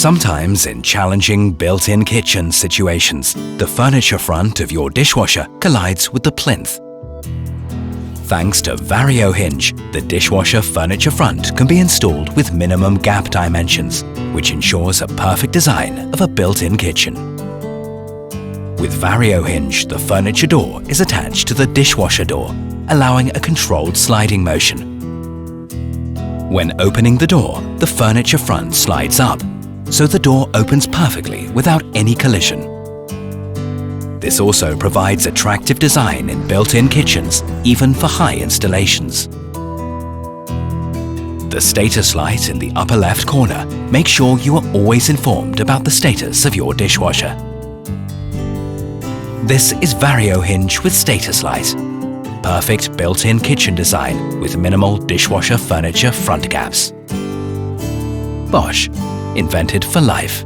Sometimes in challenging built-in kitchen situations, the furniture front of your dishwasher collides with the plinth. Thanks to VarioHinge, the dishwasher furniture front can be installed with minimum gap dimensions, which ensures a perfect design of a built-in kitchen. With VarioHinge, the furniture door is attached to the dishwasher door, allowing a controlled sliding motion. When opening the door, the furniture front slides up, so the door opens perfectly without any collision. This also provides attractive design in built-in kitchens, even for high installations. The status light in the upper left corner makes sure you are always informed about the status of your dishwasher. This is VarioHinge with status light. Perfect built-in kitchen design with minimal dishwasher furniture front gaps. Bosch, invented for life.